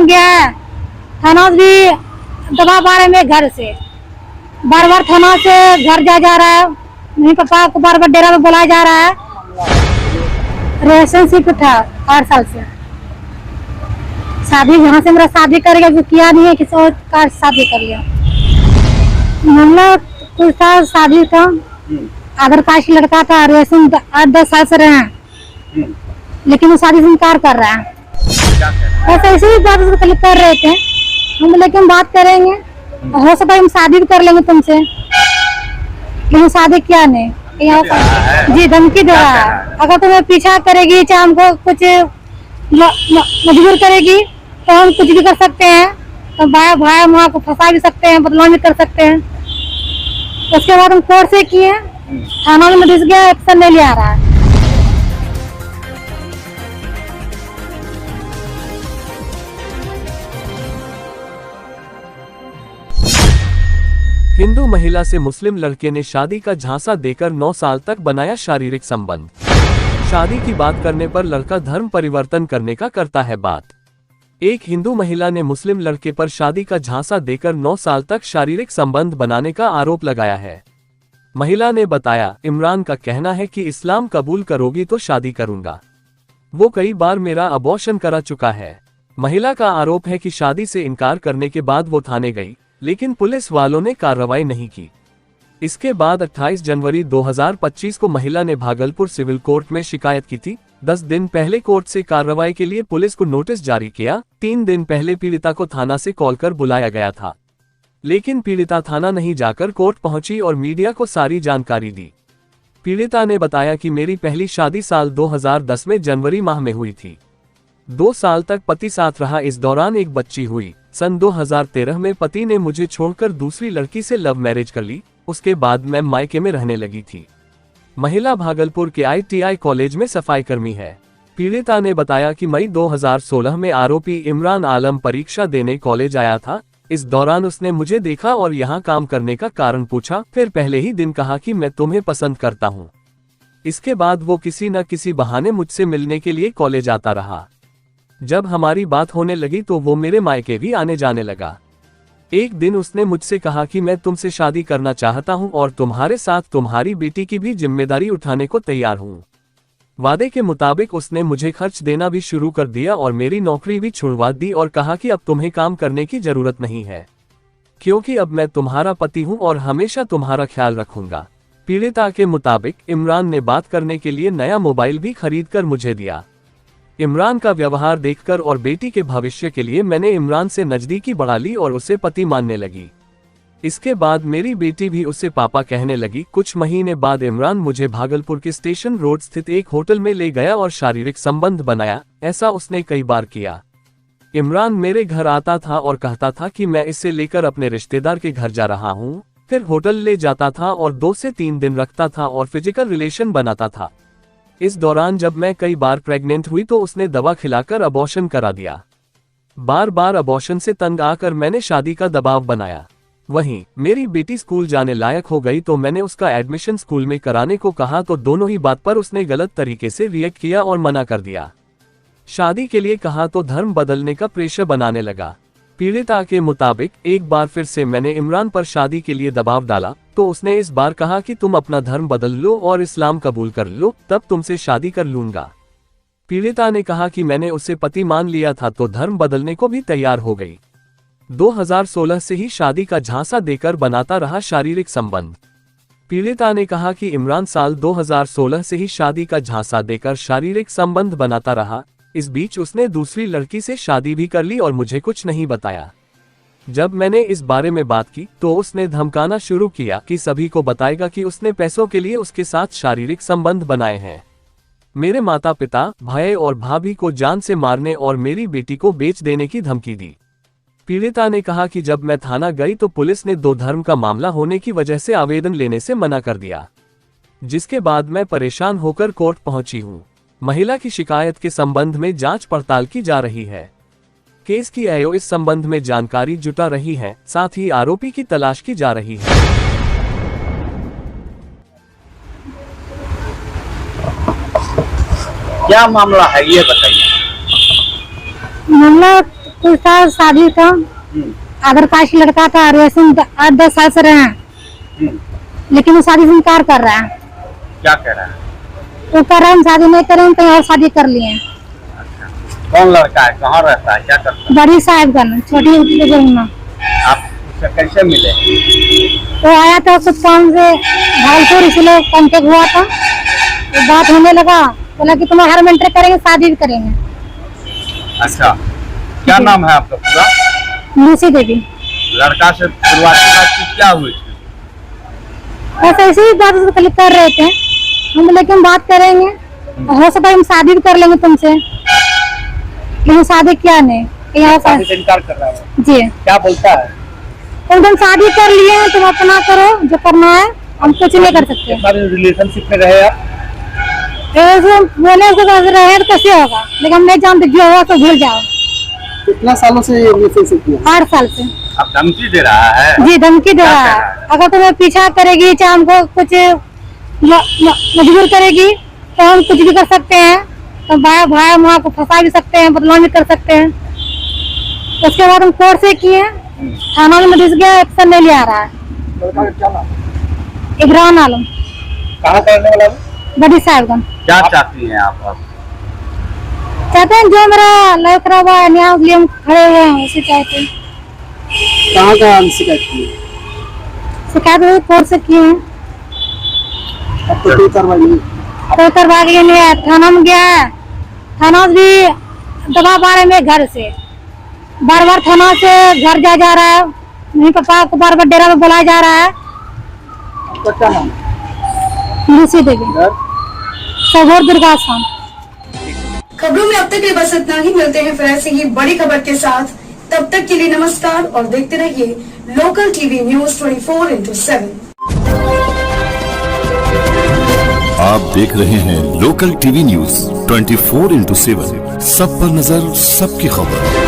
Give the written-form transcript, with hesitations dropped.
बन गया है। थाना भी दबाव आ रहे हैं मेरे घर से, बार बार थाना से घर जा रहा है। मेरे पापा को बार बार डेरा में बुलाया जा रहा है। रिलेशनशिप था 8 साल से। शादी जहाँ से मेरा शादी करेगा जो किया नहीं है, किसी और का शादी कर लिया। मामला कुछ था, शादी था, अदर कास्ट लड़का था, रिलेशन 8-10 साल से रहे हैं, लेकिन वो शादी से इनकार कर रहा है। ऐसे ऐसे ही बात कर रहे थे हम, लेकिन बात करेंगे, हो सकता है हम शादी भी कर लेंगे तुमसे, लेकिन शादी किया नहीं। जी धमकी दे रहा है, अगर तुम्हें पीछा करेगी, चाहे हमको कुछ मजबूर करेगी तो हम कुछ भी कर सकते हैं। तो भाई भाई माँ को फंसा भी सकते हैं, बदनाम भी कर सकते हैं। उसके बाद हम कोर्ट से किए, थाना में नोटिस गया, एक्शन नहीं लिया रहा है। हिंदू महिला से मुस्लिम लड़के ने शादी का झांसा देकर 9 साल तक बनाया शारीरिक संबंध। शादी की बात करने पर लड़का धर्म परिवर्तन करने का करता है बात। एक हिंदू महिला ने मुस्लिम लड़के पर शादी का झांसा देकर 9 साल तक शारीरिक संबंध बनाने का आरोप लगाया है। महिला ने बताया, इमरान का कहना है कि इस्लाम कबूल करोगी तो शादी करूंगा। वो कई बार मेरा अबॉर्शन करा चुका है। महिला का आरोप है कि शादी से इनकार करने के बाद वो थाने गई, लेकिन पुलिस वालों ने कार्रवाई नहीं की। इसके बाद 28 जनवरी 2025 को महिला ने भागलपुर सिविल कोर्ट में शिकायत की थी। 10 दिन पहले कोर्ट से कार्रवाई के लिए पुलिस को नोटिस जारी किया। 3 दिन पहले पीड़िता को थाना से कॉल कर बुलाया गया था, लेकिन पीड़िता थाना नहीं जाकर कोर्ट पहुंची और मीडिया को सारी जानकारी दी। पीड़िता ने बताया कि मेरी पहली शादी साल 2010 में जनवरी माह में हुई थी। 2 साल तक पति साथ रहा, इस दौरान एक बच्ची हुई। सन 2013 में पति ने मुझे छोड़कर दूसरी लड़की से लव मैरिज कर ली। उसके बाद मैं मायके में रहने लगी थी। महिला भागलपुर के ITI कॉलेज में सफाई कर्मी है। पीड़िता ने बताया कि मई 2016 में आरोपी इमरान आलम परीक्षा देने कॉलेज आया था। इस दौरान उसने मुझे देखा और यहाँ काम करने का कारण पूछा, फिर पहले ही दिन कहा कि मैं तुम्हें पसंद करता हूँ। इसके बाद वो किसी न किसी बहाने मुझसे मिलने के लिए कॉलेज आता रहा। जब हमारी बात होने लगी तो वो मेरे मायके भी आने जाने लगा। एक दिन उसने मुझसे कहा कि मैं तुमसे शादी करना चाहता हूं और तुम्हारे साथ तुम्हारी बेटी की भी जिम्मेदारी उठाने को तैयार हूं। वादे के मुताबिक उसने मुझे खर्च देना भी शुरू कर दिया और मेरी नौकरी भी छुड़वा दी और कहा कि अब तुम्हें काम करने की जरूरत नहीं है, क्योंकि अब मैं तुम्हारा पति हूं और हमेशा तुम्हारा ख्याल रखूंगा। पीड़िता के मुताबिक इमरान ने बात करने के लिए नया मोबाइल भी खरीद कर मुझे दिया। इमरान का व्यवहार देखकर और बेटी के भविष्य के लिए मैंने इमरान से नजदीकी बढ़ा ली और उसे पति मानने लगी। इसके बाद मेरी बेटी भी उसे पापा कहने लगी। कुछ महीने बाद इमरान मुझे भागलपुर के स्टेशन रोड स्थित एक होटल में ले गया और शारीरिक संबंध बनाया। ऐसा उसने कई बार किया। इमरान मेरे घर आता था और कहता था कि मैं इसे लेकर अपने रिश्तेदार के घर जा रहा हूँ, फिर होटल ले जाता था और 2 से 3 दिन रखता था और फिजिकल रिलेशन बनाता था। इस दौरान जब मैं कई बार प्रेग्नेंट हुई तो उसने दवा खिलाकर अबॉर्शन करा दिया। बार बार अबॉर्शन से तंग आकर मैंने शादी का दबाव बनाया। वहीं मेरी बेटी स्कूल जाने लायक हो गई तो मैंने उसका एडमिशन स्कूल में कराने को कहा तो दोनों ही बात पर उसने गलत तरीके से रिएक्ट किया और मना कर दिया। शादी के लिए कहा तो धर्म बदलने का प्रेशर बनाने लगा। पीड़िता के मुताबिक एक बार फिर से मैंने इमरान पर शादी के लिए दबाव डाला तो उसने इस बार कहा कि तुम अपना धर्म बदल लो और इस्लाम कबूल कर लो, तब तुमसे शादी कर लूंगा। पीड़िता ने कहा कि मैंने उसे पति मान लिया था तो धर्म बदलने को भी तैयार हो गई। 2016 से ही शादी का झांसा देकर बनाता रहा शारीरिक संबंध। पीड़िता ने कहा कि इमरान साल 2016 से ही शादी का झांसा देकर शारीरिक संबंध बनाता रहा। इस बीच उसने दूसरी लड़की से शादी भी कर ली और मुझे कुछ नहीं बताया। जब मैंने इस बारे में बात की तो उसने धमकाना शुरू किया कि सभी को बताएगा कि उसने पैसों के लिए उसके साथ शारीरिक संबंध बनाए हैं। मेरे माता पिता, भाई और भाभी को जान से मारने और मेरी बेटी को बेच देने की धमकी दी। पीड़िता ने कहा कि जब मैं थाना गई तो पुलिस ने 2 धर्म का मामला होने की वजह से आवेदन लेने से मना कर दिया, जिसके बाद मैं परेशान होकर कोर्ट पहुंची हूं। महिला की शिकायत के संबंध में जांच पड़ताल की जा रही है। केस की आईओ इस संबंध में जानकारी जुटा रही है, साथ ही आरोपी की तलाश की जा रही है। क्या मामला है ये बताइए। मामला कुछ साल शादी था, अदर कास्ट लड़का था, रिलेशन 8-10 साल से रहे हैं, लेकिन वो शादी से इनकार कर रहा है। क्या कह रहा है? वो कह रहा है हम शादी नहीं करेंगे, कहीं और शादी कर लिए। अच्छा, कौन लड़का है, कहाँ रहता है, क्या करता है? बड़ी साहिबगंज, छोटी बुजुर्ग। आप उससे कैसे मिले? वो आया था कुछ काम से भागलपुर, इसलिए कांटेक्ट हुआ था, तो बात होने लगा, बोला कि तुम्हें हर में एंटर करेंगे, शादी भी करेंगे। अच्छा, क्या नाम है आपका पूरा? लूसी देवी। लड़का से शुरुआती बातचीत क्या हुई थी? बस ऐसे ही बात खाली कर रहे थे हम, लेकिन बात करेंगे, हो सकता है हम शादी भी कर लेंगे तुमसे, लेकिन शादी किया नहीं। शादी से इनकार कर रहा है जी, क्या बोलता है? तुम शादी कर लिए हैं, तुम अपना करो जो करना है, हम कुछ नहीं कर सकते। रिलेशनशिप में रहे आप? ऐसे बोले से रहे तो कैसे होगा, लेकिन हम नहीं जानते, जो होगा तो भूल जाओ। कितना सालों से ये रिलेशनशिप है? 8 साल से। अब धमकी दे रहा है? जी, धमकी दे रहा है, अगर तुम्हें पीछा करेगी, चाहे हमको कुछ मजबूर करेगी, तो हम कुछ भी कर सकते हैं, तो भाई हम वहाँ को फंसा भी सकते हैं, बदनाम भी कर सकते हैं। उसके बाद हम कोर्ट से किए, थाना में नोटिस गया, एक्शन नहीं लिया रहा है। लड़का का क्या नाम है? इब्राहिम आलम, कहाँ करने वाला है? बड़ी साहिबगंज। क्या चाहती हैं आप? चाहते हैं जो मेरा लाइफ खराब हुआ है, न्याय के लिए हम खड़े हुए हैं, उसे चाहते हैं। कहाँ कहाँ शिकायत की? शिकायत कोर्ट से किए हैं, अब तो कोई कार्रवाई नहीं। कोई करवा के नहीं है, थाना में गया है, थाना से भी दबा पा रहे हैं, घर से बार बार थाना से घर जा रहा है, नहीं पापा को बार बार डेरा में बुलाया जा रहा है। आपका क्या नाम है? लूसी देवी, सगोर दुर्गा स्थान। खबरों में अब तक के लिए बस इतना ही, मिलते हैं फिर ऐसे ही बड़ी खबर के साथ, तब तक के लिए नमस्कार और देखते रहिए लोकल टीवी न्यूज 24/7। आप देख रहे हैं लोकल टीवी न्यूज 24/7, सब पर नजर, सबकी खबर।